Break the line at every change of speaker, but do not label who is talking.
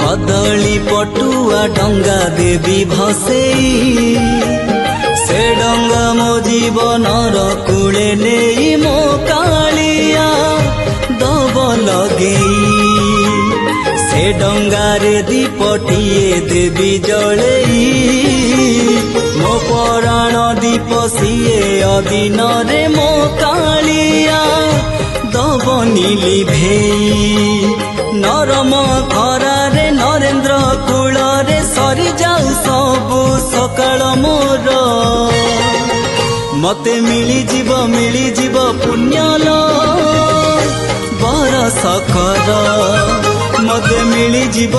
कदली पटुआ डंगा देवी भसेई से डंगा मो जीवनर कूले नहीं मो कालिया दब लगेई से डंगारे दीपटिए देवी जड़ेई मो पराण दीप सीए अदिन रे मो कालिया दब नीली भेई नरम खरारे नरेन्द्र कूल रे सरी जाऊ सबु सकाळ मोर मते मिली जीव पुण्यल बरस कर मते मिली जीव।